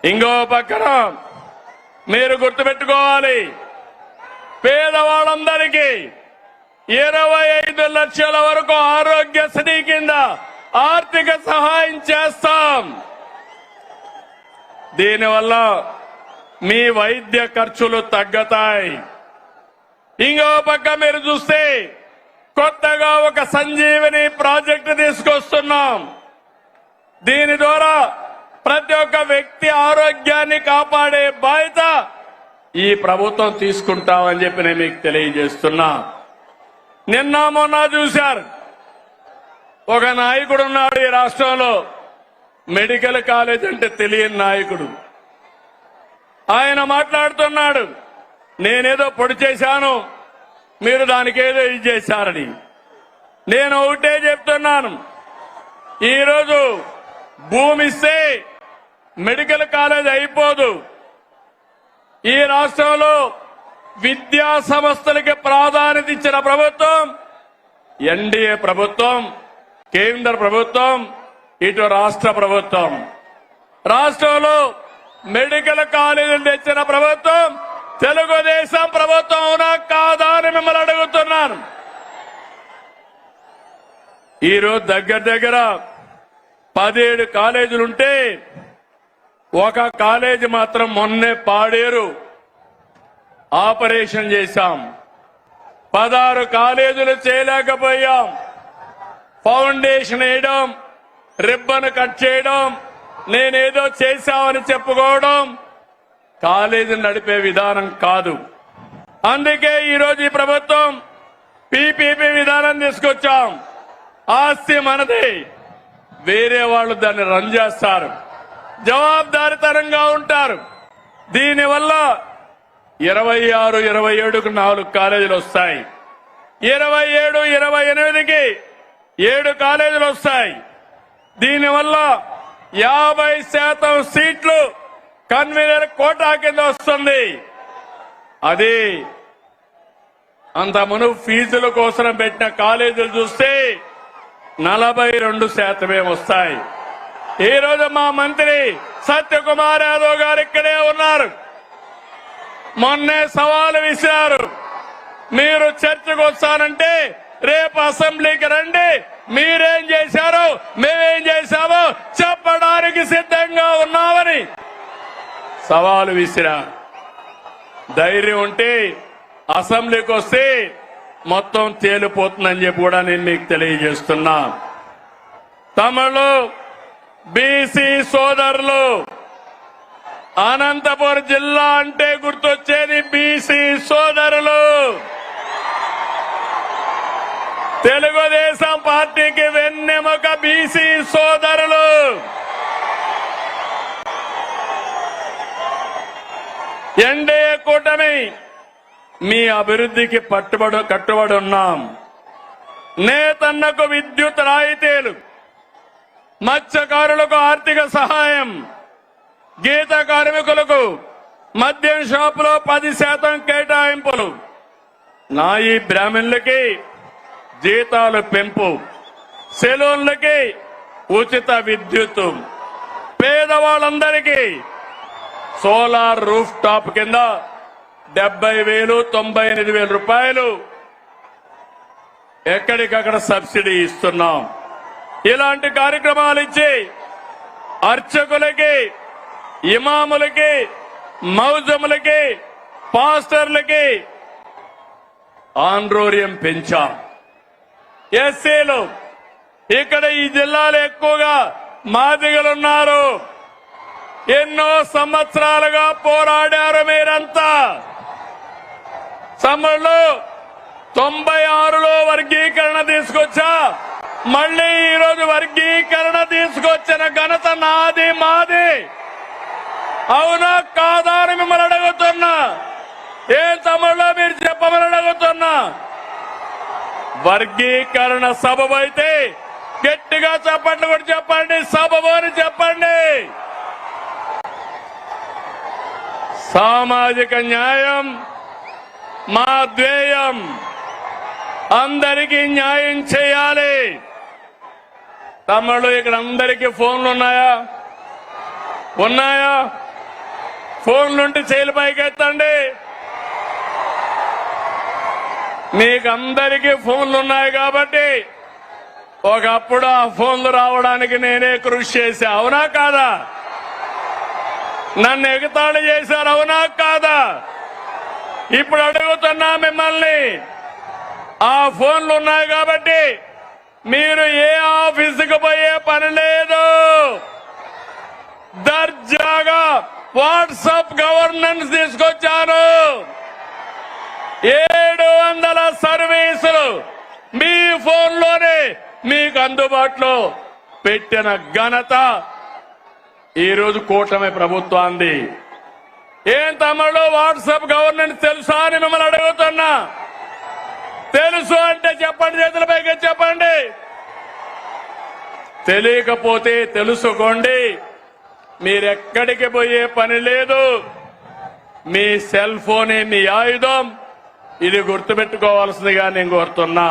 ఇంకో పక్కన మీరు గుర్తుపెట్టుకోవాలి, పేదవాళ్ళందరికీ 25 లక్షల వరకు ఆరోగ్యశ్రీ కింద ఆర్థిక సహాయం చేస్తాం. దీనివల్ల మీ వైద్య ఖర్చులు తగ్గుతాయి. ఇంకో పక్క మీరు చూస్తే కొత్తగా ఒక సంజీవని ప్రాజెక్టు తీసుకొస్తున్నాం. దీని ద్వారా ప్రతి ఒక్క వ్యక్తి ఆరోగ్యాన్ని కాపాడే బాధ్యత ఈ ప్రభుత్వం తీసుకుంటామని చెప్పి నేను మీకు తెలియజేస్తున్నా. నిన్న మొన్న చూశారు, ఒక నాయకుడు ఉన్నాడు ఈ రాష్ట్రంలో, మెడికల్ కాలేజ్ అంటే తెలియని నాయకుడు. ఆయన మాట్లాడుతున్నాడు, నేనేదో పొడి చేశాను, మీరు దానికి ఏదో ఇది చేశారని. నేను ఒకటే చెప్తున్నాను, ఈరోజు భూమి ఇస్తే మెడికల్ కాలేజ్ అయిపోదు. ఈ రాష్ట్రంలో విద్యా సంస్థలకి ప్రాధాన్యత ఇచ్చిన ప్రభుత్వం ఎన్డీఏ ప్రభుత్వం, కేంద్ర ప్రభుత్వం, ఇటు రాష్ట్ర ప్రభుత్వం. రాష్ట్రంలో మెడికల్ కాలేజీలు తెచ్చిన ప్రభుత్వం తెలుగుదేశం ప్రభుత్వం అవునా కాదా అని మిమ్మల్ని అడుగుతున్నాను. ఈరోజు దగ్గర 17 కాలేజీలుంటే ఒక కాలేజీ మాత్రం మొన్నే పాడేరు ఆపరేషన్ చేశాం. 16 కాలేజీలు చేయలేకపోయాం. ఫౌండేషన్ వేయడం, రిబ్బన్ కట్ చేయడం, నేనేదో చేశామని చెప్పుకోవడం కాలేజీని నడిపే విధానం కాదు. అందుకే ఈరోజు ఈ ప్రభుత్వం పీపీపీ విధానం తీసుకొచ్చాం. ఆస్తి మనది, వేరే వాళ్ళు దాన్ని రన్ చేస్తారు, జవాబుదారీతనంగా ఉంటారు. దీనివల్ల 26, 27కు 4 కాలేజీలు వస్తాయి. 27, 28కి 7 కాలేజీలు వస్తాయి. దీనివల్ల 50% సీట్లు కన్వీనర్ కోటా కింద వస్తుంది. అది అంత మునుపు ఫీజుల కోసం పెట్టిన కాలేజీలు చూస్తే 42% వస్తాయి. ఈ రోజు మా మంత్రి సత్యకుమార్ యాదవ్ గారు ఇక్కడే ఉన్నారు. మొన్నే సవాలు విసిరారు, మీరు చర్చకు వస్తానంటే రేపు అసెంబ్లీకి రండి, మీరేం చేశారో మేమేం చేశామో చెప్పడానికి సిద్ధంగా ఉన్నామని సవాలు విసిరా. ధైర్యం ఉంటే అసెంబ్లీకి వస్తే మొత్తం తేలిపోతుందని చెప్పి కూడా నేను మీకు తెలియజేస్తున్నా. తమిళ బీసీ సోదరులు, అనంతపురం జిల్లా అంటే గుర్తొచ్చేది బీసీ సోదరులు. తెలుగుదేశం పార్టీకి వెన్నెముక బీసీ సోదరులు. ఎన్డీఏ కూటమి మీ అభివృద్ధికి కట్టుబడి ఉన్నాం. నేతన్నకు విద్యుత్ రాయితీలు, మత్స్యకారులకు ఆర్థిక సహాయం, గీత కార్మికులకు మద్యం షాపులో 10% కేటాయింపులు, నాయి బ్రాహ్మణులకి జీతాలు పెంపు, సెలూన్లకి ఉచిత విద్యుత్, పేదవాళ్ళందరికీ సోలార్ రూఫ్ టాప్ కింద 70,000, 98,000 రూపాయలు ఎక్కడికక్కడ సబ్సిడీ ఇస్తున్నాం. ఇలాంటి కార్యక్రమాలు ఇచ్చి అర్చకులకి, ఇమాములకి, మౌజములకి, పాస్టర్లకి ఆండ్రోరియం పెంచాం. ఎస్సీలు, ఇక్కడ ఈ జిల్లాలో ఎక్కువగా మాదిగలున్నారు. ఎన్నో సంవత్సరాలుగా పోరాడారు మీరంతా. సమ్మర్లో 96లో వర్గీకరణ తీసుకొచ్చా, మళ్లీ ఈరోజు వర్గీకరణ తీసుకొచ్చిన ఘనత నాది, మాది. అవునా కాదా అని మిమ్మల్ని అడుగుతున్నా. ఏం తమ్ముళ్ళో మీరు చెప్పమని అడుగుతున్నా. వర్గీకరణ సబబు అయితే గట్టిగా చెప్పండి, కూడా చెప్పండి, సబబు అని చెప్పండి. సామాజిక న్యాయం మా ధ్యేయం. అందరికీ న్యాయం చేయాలి. తమ్ముళ్ళు, ఇక్కడ అందరికీ ఫోన్లు ఉన్నాయా? ఫోన్ నుండి చేలు పైకెత్తండి. మీకందరికీ ఫోన్లు ఉన్నాయి కాబట్టి ఒకప్పుడు ఆ ఫోన్లు రావడానికి నేనే కృషి చేశా, అవునా కాదా? నన్ను ఎగతాళి చేశారు, అవునా కాదా? ఇప్పుడు అడుగుతున్నా మిమ్మల్ని, ఆ ఫోన్లు ఉన్నాయి కాబట్టి మీరు ఏ ఆఫీసుకు పోయే పని లేదు. దర్జాగా వాట్సాప్ గవర్నెన్స్ తీసుకొచ్చాను. 700 సర్వీసులు మీ ఫోన్లోనే మీకు అందుబాటులో పెట్టిన ఘనత ఈరోజు కూటమి ప్రభుత్వాన్ని. ఏం తమ్ముడు వాట్సాప్ గవర్నెన్స్ తెలుసా అని మిమ్మల్ని అడుగుతున్నా. తెలుసు అంటే చెప్పండి, చేతులపైకి చెప్పండి. తెలియకపోతే తెలుసుకోండి. మీరెక్కడికి పోయే పని లేదు. మీ సెల్ ఫోనే మీ ఆయుధం. ఇది గుర్తుపెట్టుకోవాల్సిందిగా నేను కోరుతున్నా.